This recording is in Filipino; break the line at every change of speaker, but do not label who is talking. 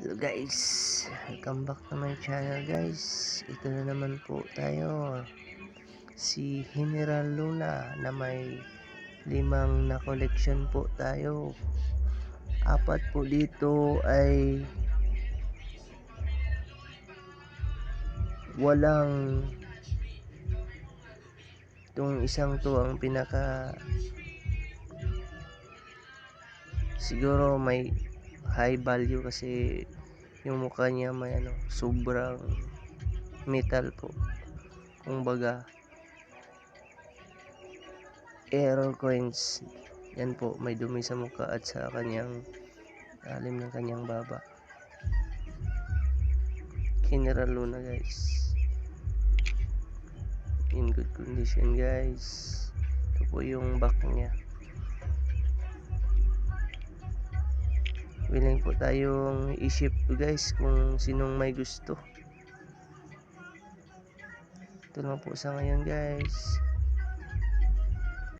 Hello guys, welcome back to my channel guys. Ito na naman po tayo, si General Luna, na may 5 na collection po tayo. 4 po dito ay walang, itong isang to ang pinaka siguro may high value kasi yung mukha niya may sobrang metal po, kumbaga error coins. Yan po, may dumi sa mukha at sa kanyang lalim ng kanyang baba. General Luna guys, in good condition guys. Ito po yung back niya. Willing po tayong i-ship guys kung sinong may gusto. Ito lang po sa ngayon guys.